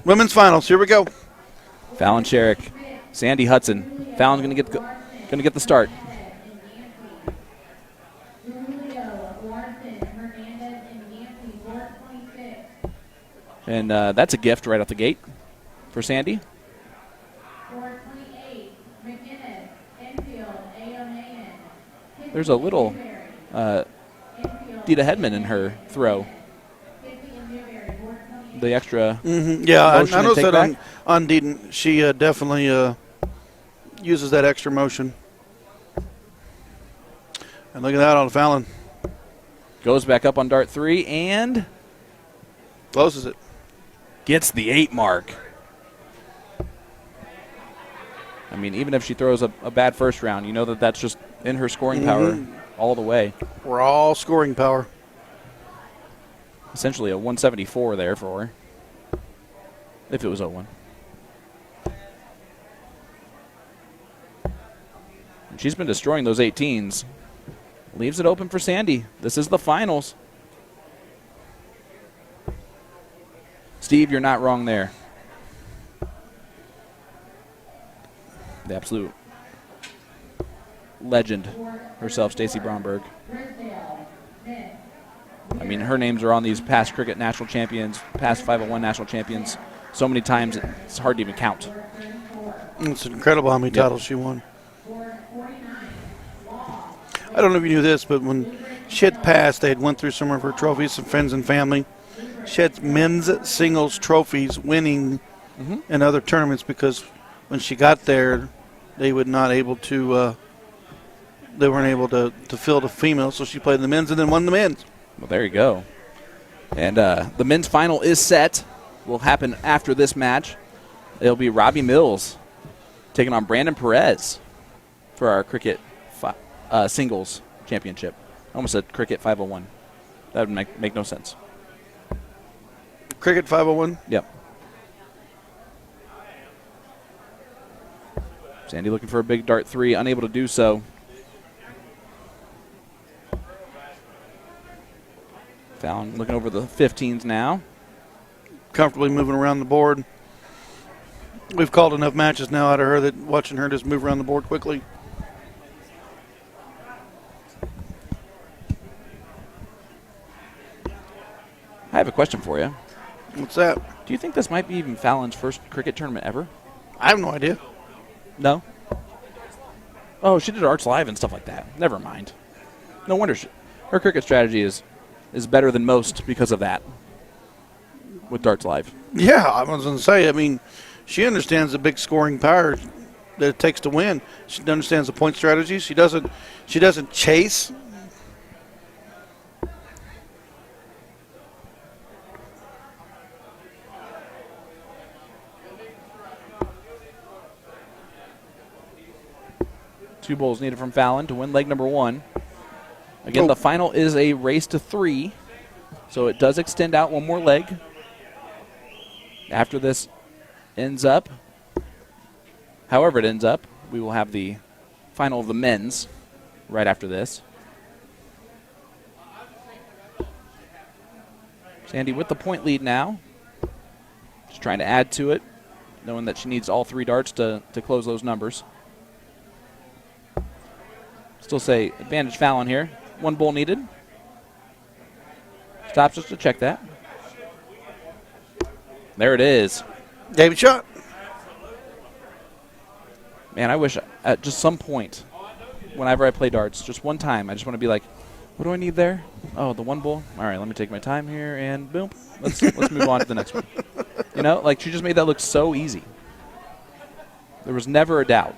Women's finals. Here we go. Fallon Sherrock, Sandy Hudson. Fallon's going to get the start. And that's a gift right out the gate for Sandy. There's a little Dita Hedman in her throw. The extra Yeah, I noticed that on Deaton. She definitely uses that extra motion. And look at that on Fallon. Goes back up on dart 3 and closes it. Gets the 8 mark. I mean, even if she throws a bad first round, you know that that's just in her scoring power all the way. We're all scoring power. Essentially a 174 there for her, if it was 0-1. And she's been destroying those 18s. Leaves it open for Sandy. This is the finals. Steve, you're not wrong there. The absolute legend herself, Stacy Bromberg. I mean, her names are on these past cricket national champions, past 501 national champions so many times it's hard to even count. It's incredible how many titles she won. I don't know if you knew this, but when she had passed, they had went through some of her trophies, some friends and family. She had men's singles trophies winning in other tournaments because when she got there, they were not able to. They weren't able to fill the females, so she played the men's and then won the men's. Well, there you go. And the men's final is set. Will happen after this match. It'll be Robbie Mills taking on Brandon Perez for our cricket singles championship. I almost said cricket 501. That would make no sense. Cricket 501? Yep. Sandy looking for a big dart 3, unable to do so. Fallon looking over the 15s now. Comfortably moving around the board. We've called enough matches now out of her that watching her just move around the board quickly. I have a question for you. What's that? Do you think this might be even Fallon's first cricket tournament ever? I have no idea. No? Oh, she did Arts Live and stuff like that. Never mind. No wonder her cricket strategy is better than most because of that with Darts Live. Yeah, I was going to say, I mean, she understands the big scoring power that it takes to win. She understands the point strategy. She doesn't chase. Two bowls needed from Fallon to win leg number 1. Again, the final is a race to 3, so it does extend out one more leg. After this ends up, however it ends up, we will have the final of the men's right after this. Sandy with the point lead now. Just trying to add to it, knowing that she needs all 3 darts to close those numbers. Still say advantage Fallon here. 1 bowl needed. Stops just to check that. There it is. David shot. Man, I wish at just some point, whenever I play darts, just one time, I just want to be like, what do I need there? Oh, the 1 bowl. All right, let me take my time here and boom. Let's move on to the next one. You know, like she just made that look so easy. There was never a doubt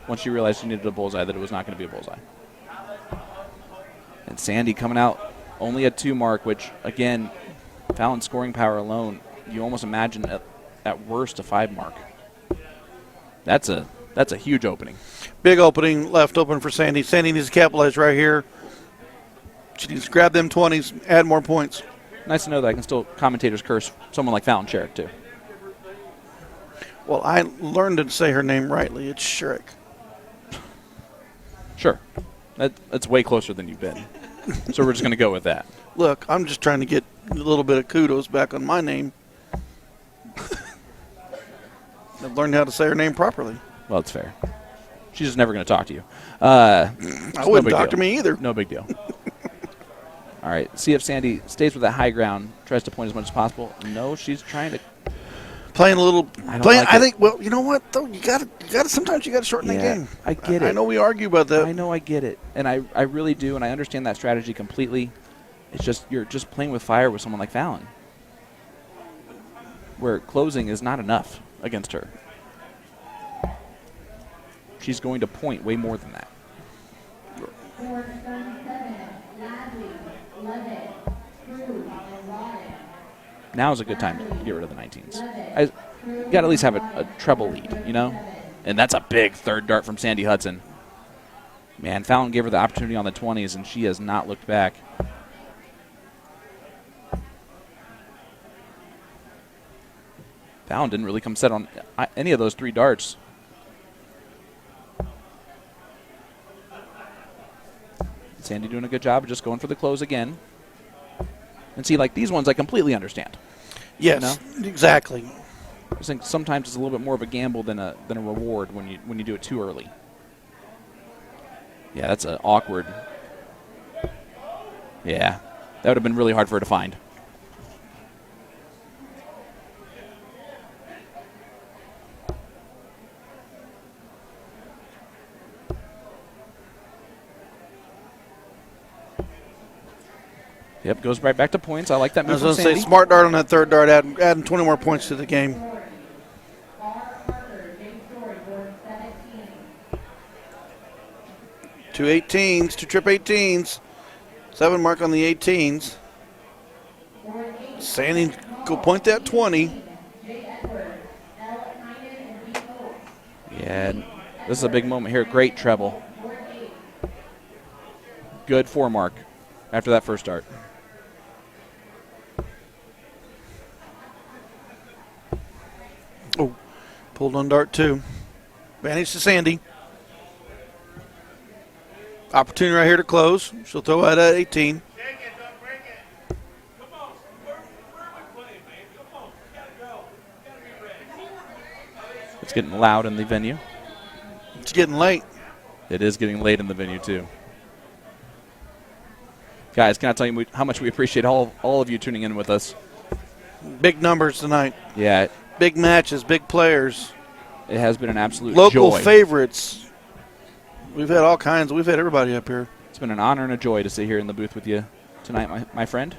once she realized she needed a bullseye that it was not going to be a bullseye. And Sandy coming out only a 2 mark, which, again, Fallon's scoring power alone, you almost imagine at worst a 5 mark. That's a huge opening. Big opening left open for Sandy. Sandy needs to capitalize right here. She needs to grab them 20s, add more points. Nice to know that I can still commentators curse someone like Fallon Sherrock, too. Well, I learned to say her name rightly. It's Sherrock. Sure. That's way closer than you've been. So we're just going to go with that. Look, I'm just trying to get a little bit of kudos back on my name. I've learned how to say her name properly. Well, it's fair. She's just never going to talk to you. I wouldn't talk to me either. No big deal. All right. See if Sandy stays with that high ground, tries to point as much as possible. No, she's trying to. Playing a little. I think. Well, you know what though? You got to. Sometimes you got to shorten the game. I get it. I know we argue about that. I know I get it, and I really do, and I understand that strategy completely. It's just you're just playing with fire with someone like Fallon, where closing is not enough against her. She's going to point way more than that. Now is a good time to get rid of the 19s. You got to at least have a treble lead, you know? And that's a big third dart from Sandy Hudson. Man, Fallon gave her the opportunity on the 20s, and she has not looked back. Fallon didn't really come set on any of those 3 darts. Sandy doing a good job of just going for the close again. And see, like these ones I completely understand. Yes, you know? Exactly. I just think sometimes it's a little bit more of a gamble than a reward when you do it too early. Yeah, that's an awkward. Yeah, that would have been really hard for her to find. Yep, goes right back to points. I like that move from Sandy. I was going to say, smart dart on that third dart, adding 20 more points to the game. Two 18s, 2 trip 18s. 7 mark on the 18s. Sandy, go point that 20. Yeah, this is a big moment here. Great treble. Good 4 mark after that first dart. Oh, pulled on dart 2. Advantage to Sandy. Opportunity right here to close. She'll throw out at 18. It's getting loud in the venue. It's getting late. It is getting late in the venue, too. Guys, can I tell you how much we appreciate all of you tuning in with us? Big numbers tonight. Yeah. Big matches, big players. It has been an absolute Local joy. favorites. We've had all kinds. We've had everybody up here. It's been an honor and a joy to sit here in the booth with you tonight, my friend.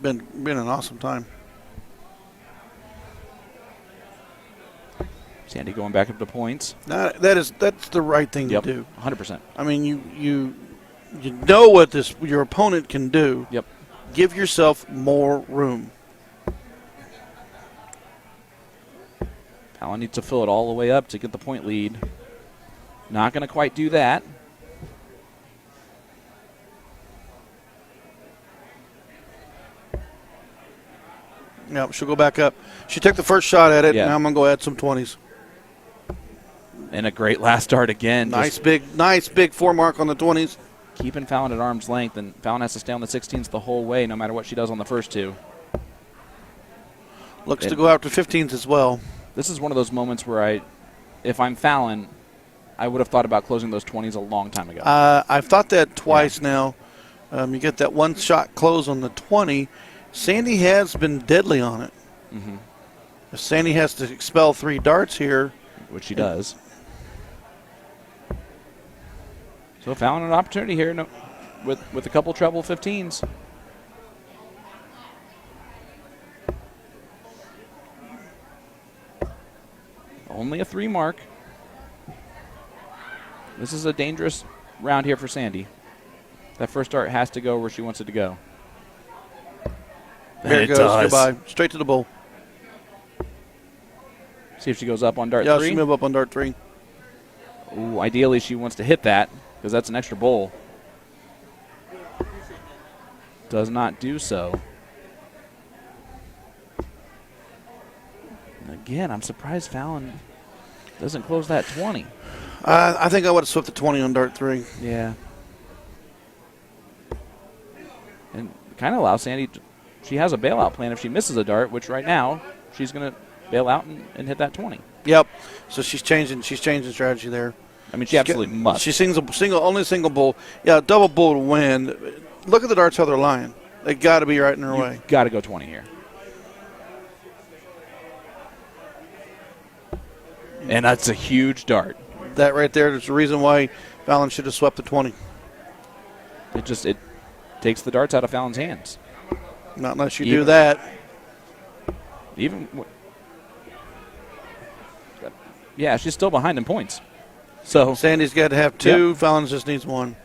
Been an awesome time. Sandy going back up to points. That's the right thing to do. 100%. I mean, you know what your opponent can do. Yep. Give yourself more room. Fallon needs to fill it all the way up to get the point lead. Not going to quite do that. Yep, she'll go back up. She took the first shot at it. Yeah. Now I'm going to go add some 20s. And a great last start again. Nice big 4 mark on the 20s. Keeping Fallon at arm's length, and Fallon has to stay on the 16s the whole way, no matter what she does on the first 2. Looks to go after 15s as well. This is one of those moments where if I'm Fallon, I would have thought about closing those 20s a long time ago. I've thought that twice now. You get that one-shot close on the 20. Sandy has been deadly on it. Mm-hmm. If Sandy has to expel 3 darts here. Which she does. So Fallon an opportunity here with a couple treble 15s. Only a 3 mark. This is a dangerous round here for Sandy. That first dart has to go where she wants it to go. There it goes. Goodbye. Straight to the bowl. See if she goes up on dart 3. Yeah, she'll move up on dart 3. Ooh, ideally she wants to hit that because that's an extra bowl. Does not do so. Again, I'm surprised Fallon doesn't close that 20. I think I would have swept the 20 on dart 3. Yeah. And kind of allows Sandy she has a bailout plan if she misses a dart, which right now she's going to bail out and hit that 20. Yep. So she's changing strategy there. I mean, she absolutely must. She sings only single bull. Yeah, double bull to win. Look at the darts how they're lying. They got to be right in her way. Got to go 20 here. And that's a huge dart. That right there is the reason why Fallon should have swept the 20. It takes the darts out of Fallon's hands. Not unless you do that. Yeah, she's still behind in points. So Sandy's got to have 2. Yep. Fallon just needs 1.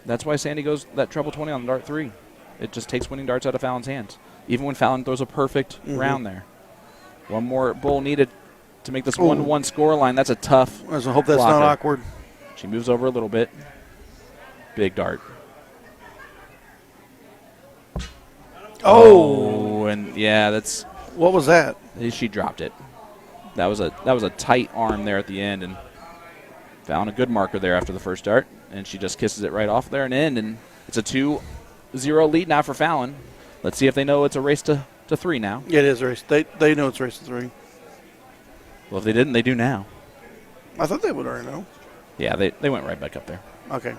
That's why Sandy goes that treble 20 on dart 3. It just takes winning darts out of Fallon's hands. Even when Fallon throws a perfect round there. One more bull needed to make this 1-1 score line. That's a tough I hope that's blocker. not awkward. She moves over a little bit. Big dart. Oh, and yeah, that's. What was that? She dropped it. That was a tight arm there at the end, and found a good marker there after the first dart, and she just kisses it right off there and in, and it's a 2-0 lead now for Fallon. Let's see if they know it's a race to 3 now. Yeah, it is a race. They know it's a race to 3. Well, if they didn't, they do now. I thought they would already know. Yeah, they went right back up there. Okay.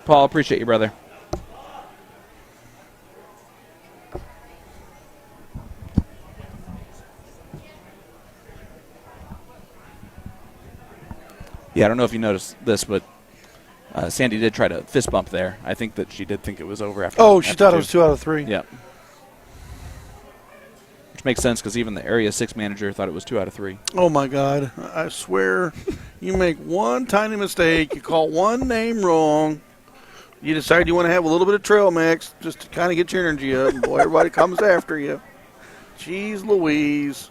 Paul, appreciate you, brother. Yeah, I don't know if you noticed this, but Sandy did try to fist bump there. I think that she did think it was over after. She thought it was 2 out of 3. Yeah. Which makes sense because even the Area 6 manager thought it was 2 out of 3. Oh, my God. I swear, you make one tiny mistake, you call one name wrong, you decide you want to have a little bit of trail mix just to kind of get your energy up, and boy, everybody comes after you. Jeez Louise.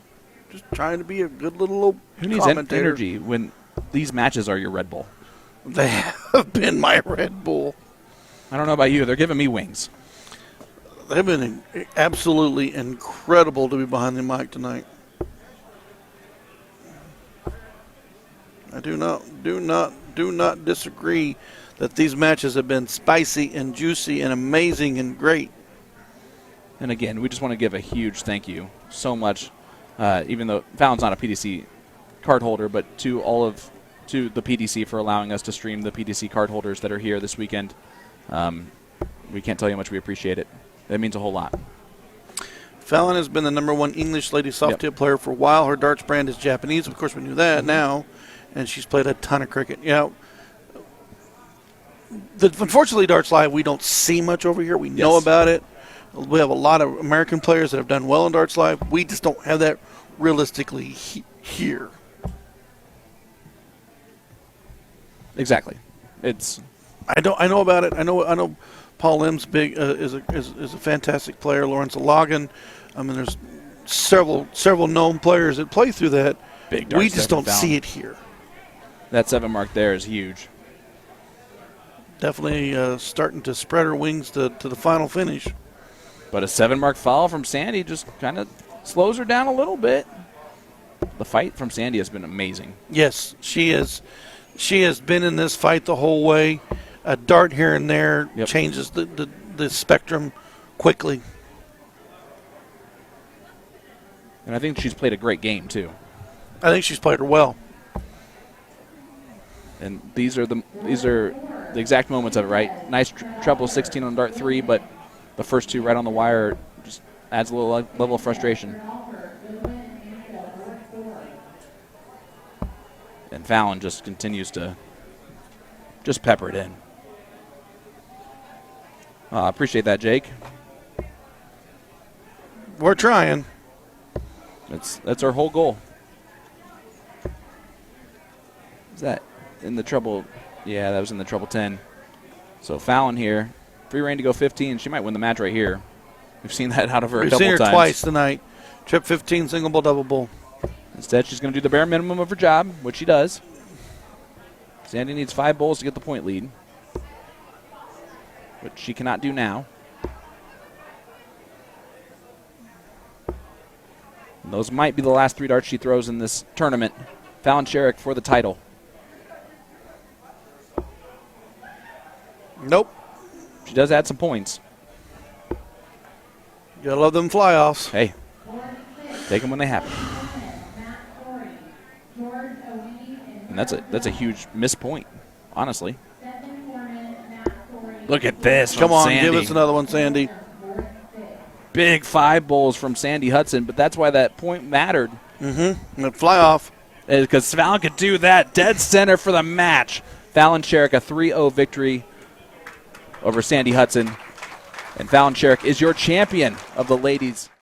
Just trying to be a good little Who needs commentator. energy when these matches are your Red Bull? They have been my Red Bull. I don't know about you. They're giving me wings. They've been absolutely incredible to be behind the mic tonight. I do not disagree that these matches have been spicy and juicy and amazing and great. And again, we just want to give a huge thank you so much, even though Fallon's not a PDC card holder, but to the PDC for allowing us to stream the PDC card holders that are here this weekend. We can't tell you how much we appreciate it. That means a whole lot. Fallon has been the #1 English lady soft tip player for a while. Her darts brand is Japanese. Of course, we knew that now. And she's played a ton of cricket. Unfortunately, Darts Live, we don't see much over here. We know about it. We have a lot of American players that have done well in Darts Live. We just don't have that realistically here. Exactly. I know about it. I know Paul Lim's is a fantastic player. Lawrence Logan. I mean, there's several known players that play through that. Big we just don't see it here. That 7 mark there is huge. Definitely starting to spread her wings to the final finish. But a 7 mark foul from Sandy just kind of slows her down a little bit. The fight from Sandy has been amazing. Yes, she is. She has been in this fight the whole way. A dart here and there changes the spectrum quickly. And I think she's played a great game, too. I think she's played her well. And these are the exact moments of it, right? Nice treble 16 on dart 3, but the first 2 right on the wire just adds a little level of frustration. And Fallon just continues to just pepper it in. I appreciate that, Jake. We're trying. That's our whole goal. Is that in the treble? Yeah, that was in the treble 10. So Fallon here, free reign to go 15. She might win the match right here. We've seen that out of her a couple times. We've seen her twice tonight. Trip 15, single bull, double bull. Instead, she's going to do the bare minimum of her job, which she does. Sandy needs 5 bowls to get the point lead, which she cannot do now. And those might be the last 3 darts she throws in this tournament. Fallon Sherrock for the title. Nope. She does add some points. You gotta love them fly-offs. Hey, Take them when they happen. And that's a huge missed point, honestly. Look at this. Come on, Sandy. give us another one, Sandy. Big 5 bowls from Sandy Hudson, but that's why that point mattered. Mm-hmm. Fly off. Because Fallon could do that. Dead center for the match. Fallon Sherrock, a 3-0 victory over Sandy Hudson. And Fallon Sherrock is your champion of the ladies.